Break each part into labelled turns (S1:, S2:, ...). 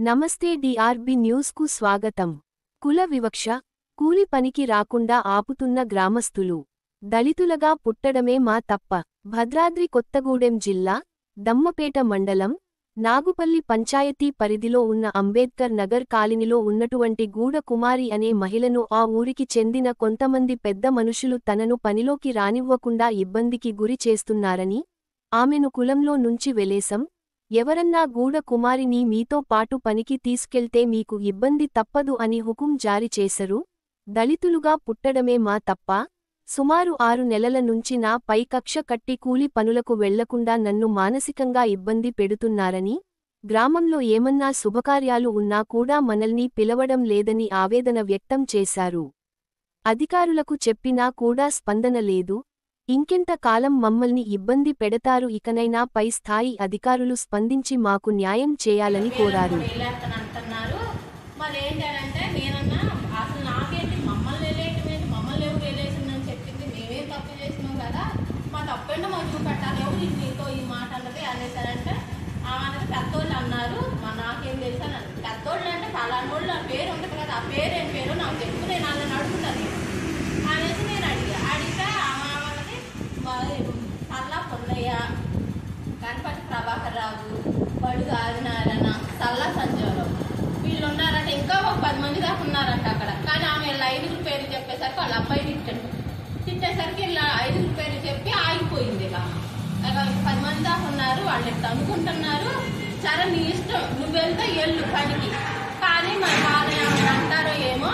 S1: నమస్తే DRB news కు స్వాగతం. కుల వివక్ష, కూలి పనికి రాకుండా ఆపుతున్న గ్రామస్తులు. దళితులగా పుట్టడమే మా తప్ప. భద్రాద్రి కొత్తగూడెం జిల్లా, దమ్మపేట మండలం, నాగుపల్లి పంచాయతీ పరిధిలో ఉన్న అంబేద్కర్ నగర్ కాలనీలో ఉన్నటువంటి గూడ కుమారి అనే మహిళను ఆ ఊరికి చెందిన కొంతమంది పెద్ద మనుషులు తనను పనిలోకి రానివ్వకుండా ఇబ్బందికి గురి చేస్తున్నారని, ఆమెను కులంలో నుంచి వెలేసం, ఎవరన్నా గూడ కుమారిని మీతో పాటు పనికి తీసుకెళ్తే మీకు ఇబ్బంది తప్పదు అని హుకుం జారీ చేశారు. దళితులుగా పుట్టడమే మా తప్ప. సుమారు 6 నెలల నుంచి నా పై కక్ష కట్టి కూలి పనులకు వెళ్లకుండా నన్ను మానసికంగా ఇబ్బంది పెడుతున్నారని, గ్రామంలో ఏమన్నా శుభకార్యాలు ఉన్నా కూడా మనల్ని పిలవడం లేదని ఆవేదన వ్యక్తం చేశారు. అధికారులకు చెప్పినా కూడా స్పందన లేదు. ఇంకెంత కాలం మమ్మల్ని ఇబ్బంది పెడతారు? ఇకనైనా పై స్థాయి అధికారులు స్పందించి మాకు న్యాయం చేయాలని కోరారు.
S2: పెద్దోళ్ళు అన్నారు, నాకేం తెలుసు అని. పెద్దోళ్ళు అంటే పలానోళ్ళు ఆ పేరు ఉంటుంది కదా, ఆ పేరు ఏం పేరు నాకు తెలుసు, నేను వాళ్ళని అడుగుతాను అనేసి నేను అడిగితే వాళ్ళకి సల్లా పొన్నయ్య, గణపతి ప్రభాకర్ రావు, బడుగు ఆదినారాయణ, సల్లా సంజయరావు వీళ్ళు ఉన్నారంటే. ఇంకా ఒక 10 మంది దాకా ఉన్నారంట అక్కడ. కానీ ఆమె 5 పేర్లు చెప్పేసరికి వాళ్ళ అబ్బాయి తిట్టేసరికి ఇలా 5 పేర్లు చెప్పి ఆగిపోయింది. ఇలా 10 మంది దాకా ఉన్నారు. వాళ్ళు ఎట్లా అనుకుంటున్నారు, సరే నీ ఇష్టం, నువ్వు వెళ్తే ఎల్లు పనికి, కానీ మరి వాళ్ళు అంటారో ఏమో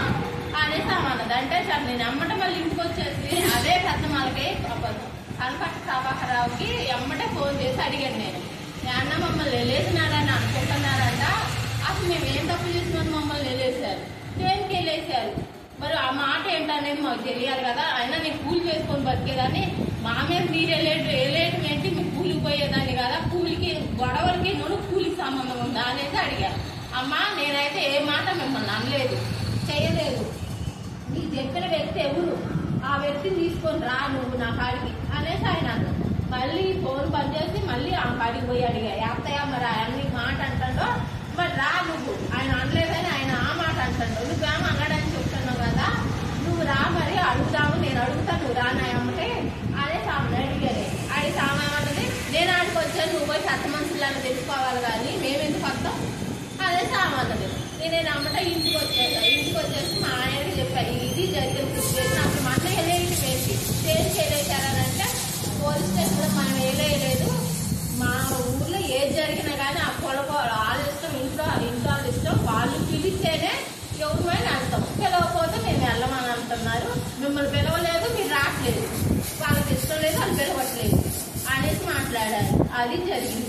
S2: అనేసి అన్నది. అంటే సార్ నేను ఎమ్మట మళ్ళీ ఇంటికి వచ్చేసి అదే పెద్ద మనకి కనపట్టి ప్రభాకర్ రావుకి ఎమ్మటే ఫోన్ చేసి అడిగాను నేను, అన్న మమ్మల్ని వెళ్ళేసినారని అనుకుంటున్నారంట. అసలు మేము ఏం తప్పు చేసినామని మమ్మల్ని వెళ్ళేసారు, దేనికి వెళ్ళేసారు, మరి ఆ మాట ఏంటనేది మాకు తెలియాలి కదా. అయినా నేను కూలి చేసుకొని బతికేదాన్ని, మా మీద మీరు వెళ్ళేయటం ఏంటి, మీకు కూలికి పోయేదాన్ని కదా, కూలికి గొడవలకి కూలికి సంబంధం ఉందా అనేది అడిగారు. అమ్మా నేనైతే ఏ మాట మిమ్మల్ని అనలేదు, చేయలేదు. నీకు చెప్పిన వ్యక్తి ఎవరు, ఆ వ్యక్తిని తీసుకొని రా నువ్వు నా కాడికి అనేసి ఆయన అన్నాడు. మళ్ళీ ఫోన్ బంద్ చేసి మళ్ళీ ఆ కాడికి పోయి అడిగా, అత్తయ్య మరి అన్ని మాట అంటాడో, మరి రా నువ్వు, ఆయన అనలేదని ఆయన ఆ మాట అంటాడు, నువ్వేమో అనడానికి చెప్తున్నావు కదా, నువ్వు రా మరి అడుగుదాము, నేను అడుగుతాను, నువ్వు రా నా అమ్మటే అనేసి ఆమెను అడిగారు. అడిగితే ఆమె ఏమన్నది, నేను ఆడికి వచ్చాను, నువ్వు పోయి పెద్ద మనుషులను తెలుసుకోవాలి కానీ మేమెందుకు వస్తాం అనేసి ఆమె అన్నది. నేను అమ్మటే ఇంటికి వచ్చేసి మా ఆయనకి చెప్పాను, ఇది జరిగిన సిచ్యువేషన్. అప్పుడు మా అన్న వెళ్ళేది వేసి వెళ్ళేసారంటే పోలీస్ స్టేషన్లో మనం వెళ్ళలేదు. మా ఊర్లో ఏది జరిగినా కానీ ఆ వాళ్ళ ఇష్టం, ఇంట్లో వాళ్ళ ఇష్టం, వాళ్ళు పిలిస్తేనే ఎవరిమైనా అంటాం, పిలవకపోతే మేము వెళ్ళమని అంటున్నారు, మిమ్మల్ని పిలవలేదు, మీరు రావట్లేదు, వాళ్ళకి ఇష్టం లేదు, వాళ్ళు పిలవట్లేదు అనేసి మాట్లాడారు. అది జరిగింది.